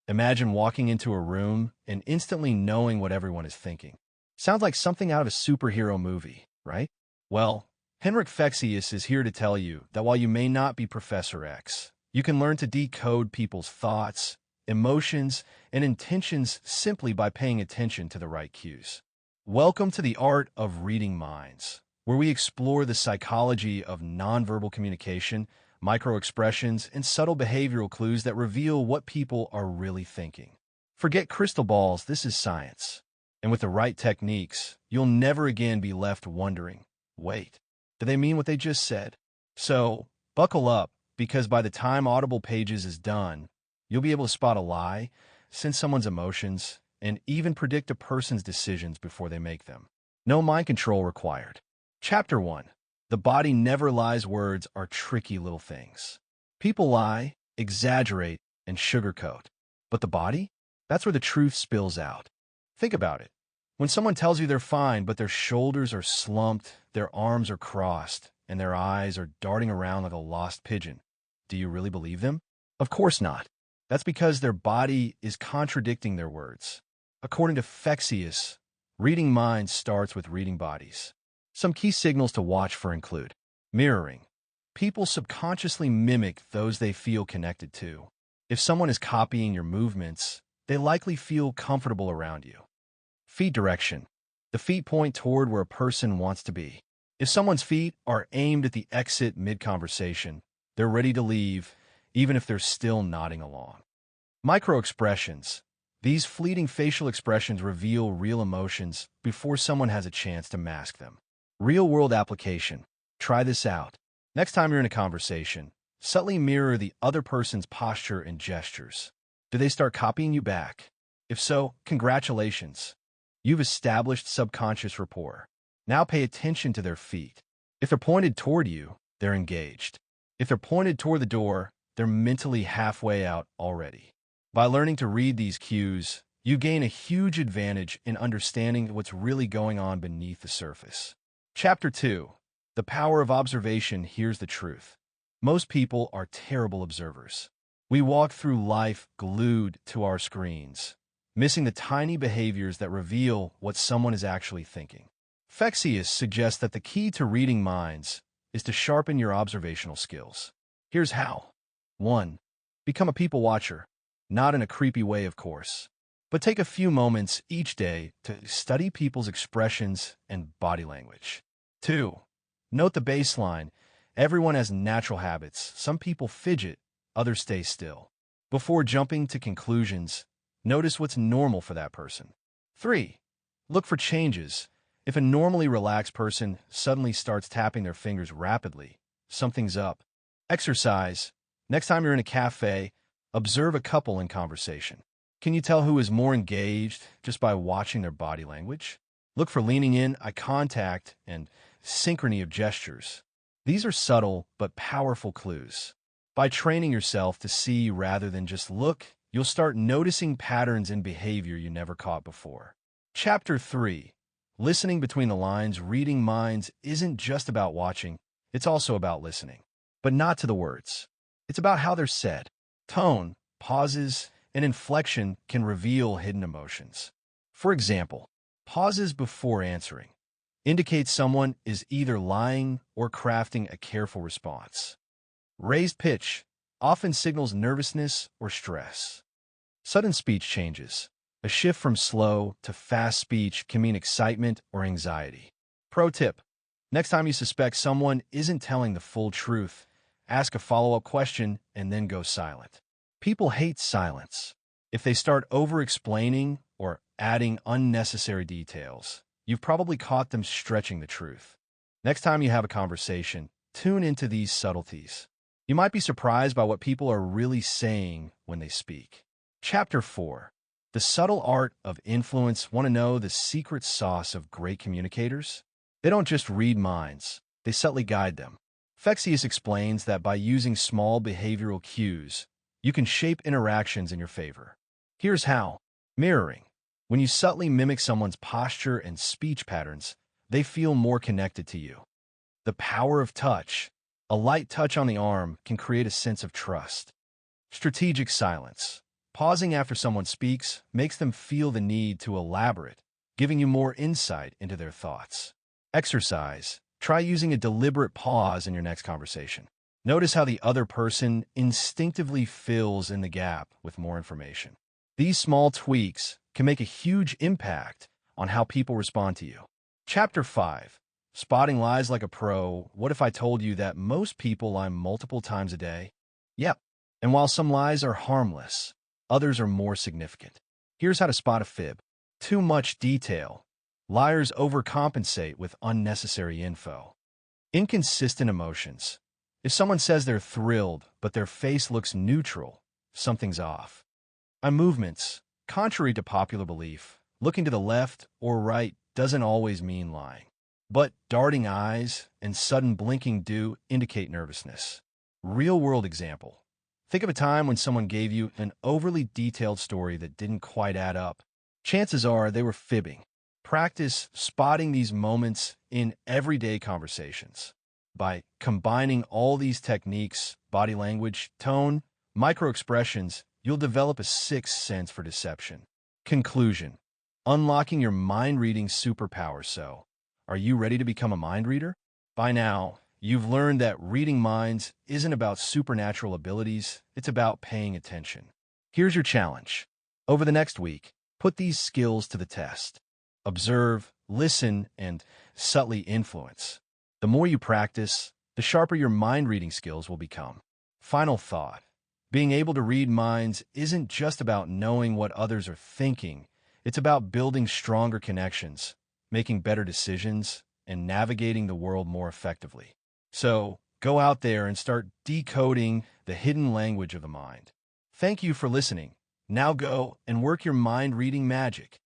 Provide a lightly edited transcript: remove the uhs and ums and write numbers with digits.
Imagine walking into a room and instantly knowing what everyone is thinking. Sounds like something out of a superhero movie, right? Well, Henrik Fexeus is here to tell you that while you may not be Professor X, you can learn to decode people's thoughts, emotions, and intentions simply by paying attention to the right cues. Welcome to the art of reading minds, where we explore the psychology of nonverbal communication, microexpressions, and subtle behavioral clues that reveal what people are really thinking. Forget crystal balls, this is science. And with the right techniques, you'll never again be left wondering, wait, do they mean what they just said? So, buckle up, because by the time AudiblePages is done, you'll be able to spot a lie, sense someone's emotions, and even predict a person's decisions before they make them. No mind control required. Chapter 1. The body never lies. Words are tricky little things. People lie, exaggerate, and sugarcoat. But the body? That's where the truth spills out. Think about it. When someone tells you they're fine, but their shoulders are slumped, their arms are crossed, and their eyes are darting around like a lost pigeon, do you really believe them? Of course not. That's because their body is contradicting their words. According to Fexeus, reading minds starts with reading bodies. Some key signals to watch for include mirroring. People subconsciously mimic those they feel connected to. If someone is copying your movements, they likely feel comfortable around you. Feet direction. The feet point toward where a person wants to be. If someone's feet are aimed at the exit mid-conversation, they're ready to leave, even if they're still nodding along. Microexpressions. These fleeting facial expressions reveal real emotions before someone has a chance to mask them. Real-world application. Try this out. Next time you're in a conversation, subtly mirror the other person's posture and gestures. Do they start copying you back? If so, congratulations. You've established subconscious rapport. Now pay attention to their feet. If they're pointed toward you, they're engaged. If they're pointed toward the door, they're mentally halfway out already. By learning to read these cues, you gain a huge advantage in understanding what's really going on beneath the surface. Chapter 2. The power of observation. Here's the truth. Most people are terrible observers. We walk through life glued to our screens, missing the tiny behaviors that reveal what someone is actually thinking. Fexeus suggests that the key to reading minds is to sharpen your observational skills. Here's how. 1. Become a people watcher. Not in a creepy way, of course, but take a few moments each day to study people's expressions and body language. 2. Note the baseline. Everyone has natural habits. Some people fidget, others stay still. Before jumping to conclusions, notice what's normal for that person. 3. Look for changes. If a normally relaxed person suddenly starts tapping their fingers rapidly, something's up. Exercise. Next time you're in a cafe, observe a couple in conversation. Can you tell who is more engaged just by watching their body language? Look for leaning in, eye contact, and synchrony of gestures. These are subtle but powerful clues. By training yourself to see rather than just look, you'll start noticing patterns in behavior you never caught before. Chapter 3. Listening between the lines. Reading minds isn't just about watching, it's also about listening. But not to the words. It's about how they're said. Tone, pauses, and inflection can reveal hidden emotions. For example, pauses before answering indicate someone is either lying or crafting a careful response. Raised pitch often signals nervousness or stress. Sudden speech changes. A shift from slow to fast speech can mean excitement or anxiety. Pro tip: next time you suspect someone isn't telling the full truth, ask a follow-up question and then go silent. People hate silence. If they start over-explaining or adding unnecessary details, you've probably caught them stretching the truth. Next time you have a conversation, tune into these subtleties. You might be surprised by what people are really saying when they speak. Chapter 4. The subtle art of influence. Want to know the secret sauce of great communicators? They don't just read minds, they subtly guide them. Fexeus explains that by using small behavioral cues, you can shape interactions in your favor. Here's how. Mirroring. When you subtly mimic someone's posture and speech patterns, they feel more connected to you. The power of touch. A light touch on the arm can create a sense of trust. Strategic silence. Pausing after someone speaks makes them feel the need to elaborate, giving you more insight into their thoughts. Exercise. Try using a deliberate pause in your next conversation. Notice how the other person instinctively fills in the gap with more information. These small tweaks can make a huge impact on how people respond to you. Chapter 5. Spotting lies like a pro. What if I told you that most people lie multiple times a day? Yep. And while some lies are harmless, others are more significant. Here's how to spot a fib. Too much detail. Liars overcompensate with unnecessary info. Inconsistent emotions. If someone says they're thrilled, but their face looks neutral, something's off. Eye movements. Contrary to popular belief, looking to the left or right doesn't always mean lying. But darting eyes and sudden blinking do indicate nervousness. Real-world example. Think of a time when someone gave you an overly detailed story that didn't quite add up. Chances are they were fibbing. Practice spotting these moments in everyday conversations. By combining all these techniques, body language, tone, microexpressions, you'll develop a sixth sense for deception. Conclusion. Unlocking your mind-reading superpower. So, are you ready to become a mind reader? By now, you've learned that reading minds isn't about supernatural abilities, it's about paying attention. Here's your challenge. Over the next week, put these skills to the test. Observe, listen, and subtly influence. The more you practice, the sharper your mind-reading skills will become. Final thought. Being able to read minds isn't just about knowing what others are thinking. It's about building stronger connections, making better decisions, and navigating the world more effectively. So, go out there and start decoding the hidden language of the mind. Thank you for listening. Now go and work your mind-reading magic.